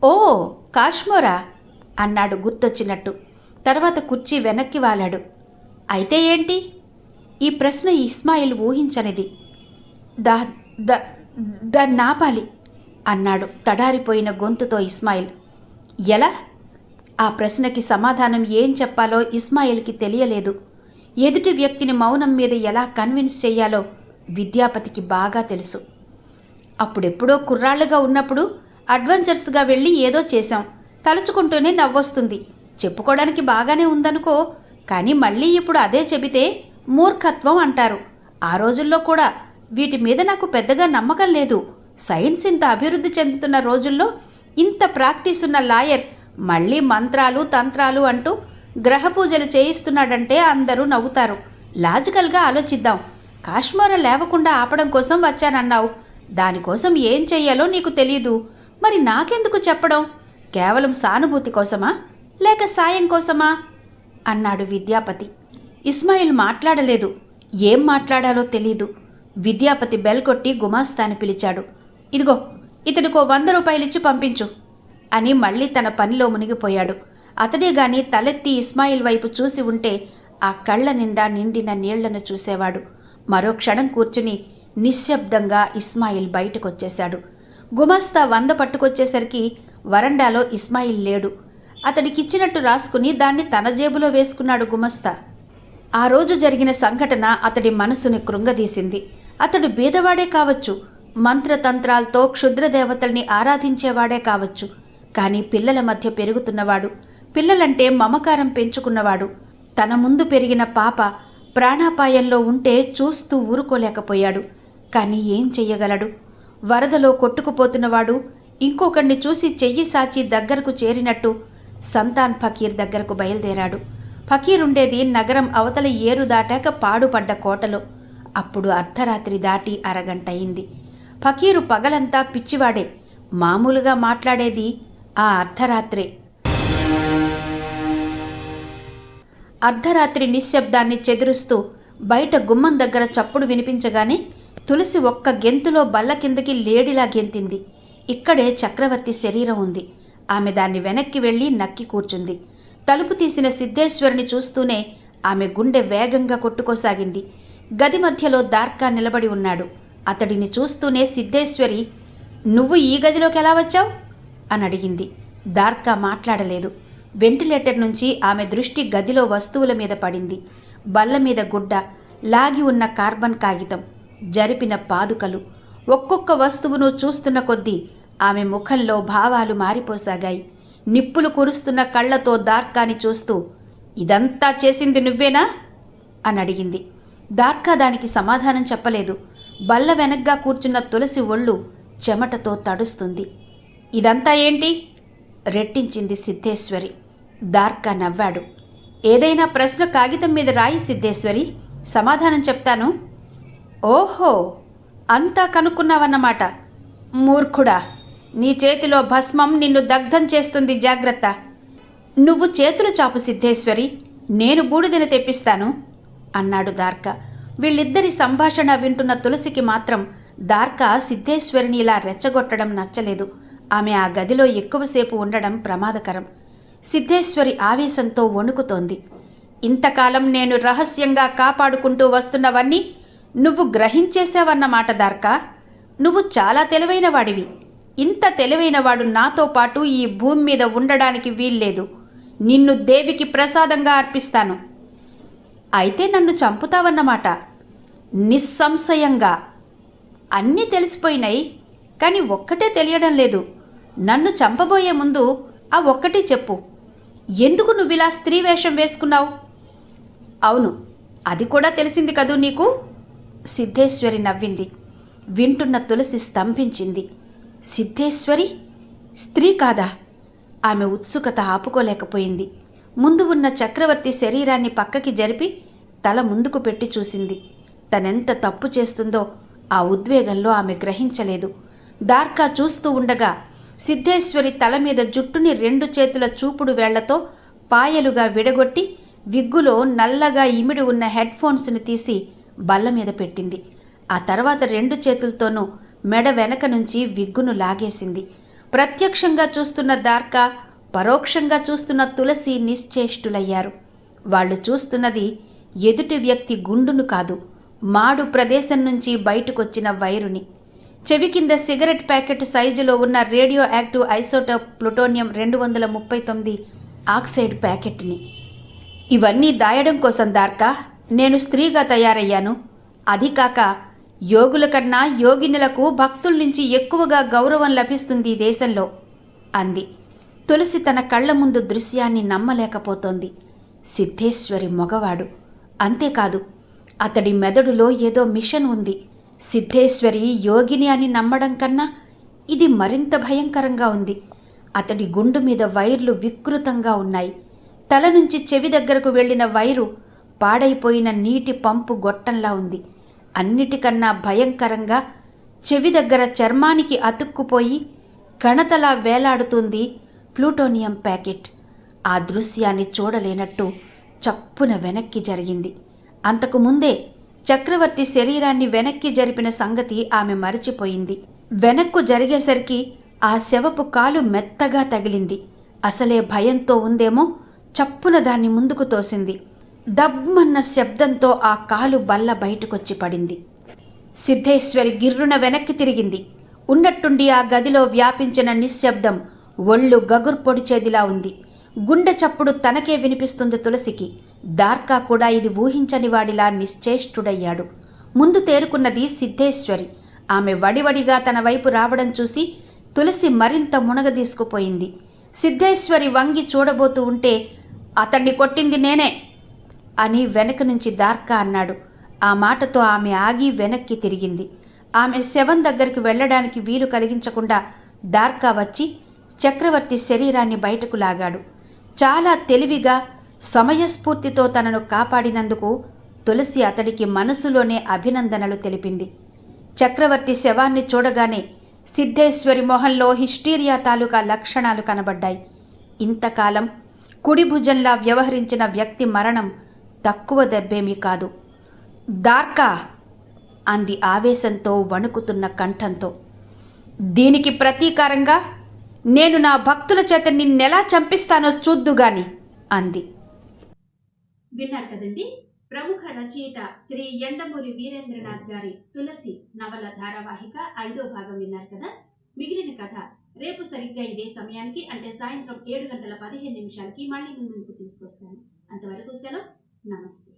ఓ కాశ్మోరా అన్నాడు గుర్తొచ్చినట్టు. తర్వాత కుర్చీ వెనక్కి వాలాడు. అయితే ఏంటి? ఈ ప్రశ్న ఇస్మాయిల్ ఊహించనిది. దాన్నాపాలి అన్నాడు తడారిపోయిన గొంతుతో ఇస్మాయిల్. ఎలా? ఆ ప్రశ్నకి సమాధానం ఏం చెప్పాలో ఇస్మాయిల్కి తెలియలేదు. ఎదుటి వ్యక్తిని మౌనం మీద ఎలా కన్విన్స్ చేయాలో విద్యాపతికి బాగా తెలుసు. అప్పుడెప్పుడో కుర్రాళ్ళుగా ఉన్నప్పుడు అడ్వెంచర్స్గా వెళ్ళి ఏదో చేశాం, తలుచుకుంటూనే నవ్వొస్తుంది, చెప్పుకోవడానికి బాగానే ఉందనుకో. కానీ మళ్ళీ ఇప్పుడు అదే చెబితే మూర్ఖత్వం అంటారు. ఆ రోజుల్లో కూడా వీటి మీద నాకు పెద్దగా నమ్మకం లేదు. సైన్స్ ఇంత అభివృద్ధి చెందుతున్న రోజుల్లో ఇంత ప్రాక్టీస్ ఉన్న లాయర్ మళ్ళీ మంత్రాలు తంత్రాలు అంటూ గ్రహ పూజలు చేయిస్తున్నాడంటే అందరూ నవ్వుతారు. లాజికల్గా ఆలోచిద్దాం. కాశ్మీర లేవకుండా ఆపడం కోసం వచ్చానన్నావు. దానికోసం ఏం చెయ్యాలో నీకు తెలీదు. మరి నాకెందుకు చెప్పడం? కేవలం సానుభూతి కోసమా లేక సాయం కోసమా అన్నాడు విద్యాపతి. ఇస్మాయిల్ మాట్లాడలేదు. ఏం మాట్లాడాలో తెలీదు. విద్యాపతి బెల్ కొట్టి గుమాస్తాని పిలిచాడు. ఇదిగో ఇతడికో 100 రూపాయలిచ్చి పంపించు అని మళ్ళీ తన పనిలో మునిగిపోయాడు. అతడే గాని తలెత్తి ఇస్మాయిల్ వైపు చూసి ఉంటే ఆ కళ్ళ నిండా నిండిన నీళ్లను చూసేవాడు. మరో క్షణం కూర్చుని నిశ్శబ్దంగా ఇస్మాయిల్ బయటకొచ్చేశాడు. గుమాస్తా 100 పట్టుకొచ్చేసరికి వరండాలో ఇస్మాయిల్ లేడు. అతడికిచ్చినట్టు రాసుకుని దాన్ని తన జేబులో వేసుకున్నాడు గుమస్తా. ఆ రోజు జరిగిన సంఘటన అతడి మనసుని కృంగదీసింది. అతడు బీదవాడే కావచ్చు, మంత్రతంత్రాలతో క్షుద్రదేవతల్ని ఆరాధించేవాడే కావచ్చు. కానీ పిల్లల మధ్య పెరుగుతున్నవాడు, పిల్లలంటే మమకారం పెంచుకున్నవాడు. తన ముందు పెరిగిన పాప ప్రాణాపాయంలో ఉంటే చూస్తూ ఊరుకోలేకపోయాడు. కానీ ఏం చెయ్యగలడు? వరదలో కొట్టుకుపోతున్నవాడు ఇంకొకడిని చూసి చెయ్యి సాచి దగ్గరకు చేరినట్టు సంతాన్ ఫకీర్ దగ్గరకు బయలుదేరాడు. ఫకీర్ ఉండేది నగరం అవతల ఏరు దాటాక పాడుపడ్డ కోటలో. అప్పుడు అర్ధరాత్రి దాటి అరగంట అయింది. ఫకీరు పగలంతా పిచ్చివాడే, మామూలుగా మాట్లాడేది ఆ అర్ధరాత్రే. అర్ధరాత్రి నిశ్శబ్దాన్ని చెదురుస్తూ బయట గుమ్మం దగ్గర చప్పుడు వినిపించగానే తులసి ఒక్క గెంతులో బల్ల కిందకి లేడిలా గెంతింది. ఇక్కడే చక్రవర్తి శరీరం ఉంది. ఆమె దాన్ని వెనక్కి వెళ్ళి నక్కి కూర్చుంది. తలుపు తీసిన సిద్ధేశ్వరిని చూస్తూనే ఆమె గుండె వేగంగా కొట్టుకోసాగింది. గది మధ్యలో దార్కా నిలబడి ఉన్నాడు. అతడిని చూస్తూనే సిద్ధేశ్వరి, నువ్వు ఈ గదిలోకి ఎలా వచ్చావు అని అడిగింది. దార్కా మాట్లాడలేదు. వెంటిలేటర్ నుంచి ఆమె దృష్టి గదిలో వస్తువుల మీద పడింది. బల్ల మీద గుడ్డ, లాగి ఉన్న కార్బన్ కాగితం, జరిపిన పాదుకలు. ఒక్కొక్క వస్తువును చూస్తున్న కొద్దీ ఆమె ముఖంలో భావాలు మారిపోసాగాయి. నిప్పులు కురుస్తున్న కళ్లతో దార్కాని చూస్తూ, ఇదంతా చేసింది నువ్వేనా అని అడిగింది. దార్కా దానికి సమాధానం చెప్పలేదు. బల్ల వెనగ్గా కూర్చున్న తులసి ఒళ్ళు చెమటతో తడుస్తుంది. ఇదంతా ఏంటి రెట్టించింది సిద్ధేశ్వరి. దార్కా నవ్వాడు. ఏదైనా ప్రశ్న కాగితం మీద రాయి సిద్ధేశ్వరి, సమాధానం చెప్తాను. ఓహో, అంతా కనుక్కున్నావన్నమాట. మూర్ఖుడా, నీ చేతిలో భస్మం నిన్ను దగ్ధం చేస్తుంది, జాగ్రత్త. నువ్వు చేతులు చాపు సిద్ధేశ్వరి, నేను బూడిదను తెప్పిస్తాను అన్నాడు దార్కా. వీళ్ళిద్దరి సంభాషణ వింటున్న తులసికి మాత్రం దార్కా సిద్ధేశ్వరిని ఇలా రెచ్చగొట్టడం నచ్చలేదు. ఆమె ఆ గదిలో ఎక్కువసేపు ఉండడం ప్రమాదకరం. సిద్ధేశ్వరి ఆవేశంతో వణుకుతోంది. ఇంతకాలం నేను రహస్యంగా కాపాడుకుంటూ వస్తున్నవన్నీ నువ్వు గ్రహించేశావన్నమాట దార్కా. నువ్వు చాలా తెలివైన వాడివి. ఇంత తెలివైనవాడు నాతో పాటు ఈ భూమి మీద ఉండడానికి వీల్లేదు. నిన్ను దేవికి ప్రసాదంగా అర్పిస్తాను. అయితే నన్ను చంపుతావన్నమాట. నిస్సంశయంగా. అన్నీ తెలిసిపోయినాయి, కానీ ఒక్కటే తెలియడం లేదు. నన్ను చంపబోయే ముందు ఆ ఒక్కటి చెప్పు. ఎందుకు నువ్విలా స్త్రీ వేషం వేసుకున్నావు? అవును, అది కూడా తెలిసింది కదూ నీకు. సిద్ధేశ్వరి నవ్వింది. వింటున్న తులసి స్తంభించింది. సిద్ధేశ్వరి స్త్రీ కాదా? ఆమె ఉత్సుకత ఆపుకోలేకపోయింది. ముందు ఉన్న చక్రవర్తి శరీరాన్ని పక్కకి జరిపి తల ముందుకు పెట్టి చూసింది. తనెంత తప్పు చేస్తుందో ఆ ఉద్వేగంలో ఆమె గ్రహించలేదు. దార్కా చూస్తూ ఉండగా సిద్ధేశ్వరి తల మీద జుట్టుని 2 చేతుల చూపుడు వేళ్లతో పాయలుగా విడగొట్టి విగ్గులో నల్లగా ఇమిడి ఉన్న హెడ్ ఫోన్స్ని తీసి బల్ల మీద పెట్టింది. ఆ తర్వాత 2 చేతులతోనూ మెడ వెనక నుంచి విగ్గును లాగేసింది. ప్రత్యక్షంగా చూస్తున్న దార్కా, పరోక్షంగా చూస్తున్న తులసి నిశ్చేష్టులయ్యారు. వాళ్ళు చూస్తున్నది ఎదుటి వ్యక్తి గుండును కాదు, మాడు ప్రదేశం నుంచి బయటకొచ్చిన వైరుని. చెవి కింద సిగరెట్ ప్యాకెట్ సైజులో ఉన్న radio active isotope plutonium 239 oxide ప్యాకెట్ని. ఇవన్నీ దాయడం కోసం దార్కా, నేను స్త్రీగా తయారయ్యాను. అది కాక యోగుల కన్నా యోగినులకు భక్తుల నుంచి ఎక్కువగా గౌరవం లభిస్తుంది ఈ దేశంలో అంది. తులసి తన కళ్ళ ముందు దృశ్యాన్ని నమ్మలేకపోతోంది. సిద్ధేశ్వరి మగవాడు. అంతేకాదు, అతడి మెదడులో ఏదో మిషన్ ఉంది. సిద్ధేశ్వరి యోగిని అని నమ్మడం కన్నా ఇది మరింత భయంకరంగా ఉంది. అతడి గుండు మీద వైర్లు వికృతంగా ఉన్నాయి. తల నుంచి చెవి దగ్గరకు వెళ్ళిన వైరు పాడైపోయిన నీటి పంపు గొట్టంలా ఉంది. అన్నిటికన్నా భయంకరంగా చెవి దగ్గర చర్మానికి అతుక్కుపోయి కణతలా వేలాడుతుంది ప్లూటోనియం ప్యాకెట్. ఆ దృశ్యాన్ని చూడలేనట్టు చప్పున వెనక్కి జరిగింది. అంతకుముందే చక్రవర్తి శరీరాన్ని వెనక్కి జరిపిన సంగతి ఆమె మరచిపోయింది. వెనక్కు జరిగేసరికి ఆ శవపు కాలు మెత్తగా తగిలింది. అసలే భయంతో ఉందేమో చప్పున దాన్ని ముందుకు తోసింది. దబ్బన్న శబ్దంతో ఆ కాలు బల్ల బయటకొచ్చి పడింది. సిద్ధేశ్వరి గిర్రున వెనక్కి తిరిగింది. ఉన్నట్టుండి ఆ గదిలో వ్యాపించిన నిశ్శబ్దం ఒళ్ళు గగుర్పొడిచేదిలా ఉంది. గుండె చప్పుడు తనకే వినిపిస్తుంది తులసికి. దార్కా కూడా ఇది ఊహించని వాడిలా నిశ్చేష్టుడయ్యాడు. ముందు తేరుకున్నది సిద్ధేశ్వరి. ఆమె వడివడిగా తన వైపు రావడం చూసి తులసి మరింత మునగదీసుకుపోయింది. సిద్ధేశ్వరి వంగి చూడబోతూ ఉంటే, అతన్ని కొట్టింది నేనే అని వెనక నుంచి దార్కా అన్నాడు. ఆ మాటతో ఆమె ఆగి వెనక్కి తిరిగింది. ఆమె శవం దగ్గరికి వెళ్ళడానికి వీలు కలిగించకుండా దార్కా వచ్చి చక్రవర్తి శరీరాన్ని బయటకు లాగాడు. చాలా తెలివిగా సమయస్ఫూర్తితో తనను కాపాడినందుకు తులసి అతడికి మనసులోనే అభినందనలు తెలిపింది. చక్రవర్తి శవాన్ని చూడగానే సిద్ధేశ్వరి మొహంలో హిస్టీరియా తాలూకా లక్షణాలు కనబడ్డాయి. ఇంతకాలం కుడి భుజంలా వ్యవహరించిన వ్యక్తి మరణం తక్కువ దెబ్బేమీ కాదు. దార్కా అంది ఆవేశంతో వణుకుతున్న కంఠంతో. దీనికి ప్రతీకారంగా నేను నా భక్తుల చేత నిన్నెలా చంపిస్తానో చూద్దుగాని అంది. విన్నారు కదండి. ప్రముఖ రచయిత శ్రీ యండమూరి వీరేంద్రనాథ్ గారి తులసి నవల ధారావాహిక 5వ భాగం విన్నారు కదా. మిగిలిన కథ రేపు సరిగ్గా ఇదే సమయానికి, అంటే సాయంత్రం 7:15 మళ్ళీ మీ ముందుకు తీసుకొస్తాను. అంతవరకు సెలవు. నమస్తే.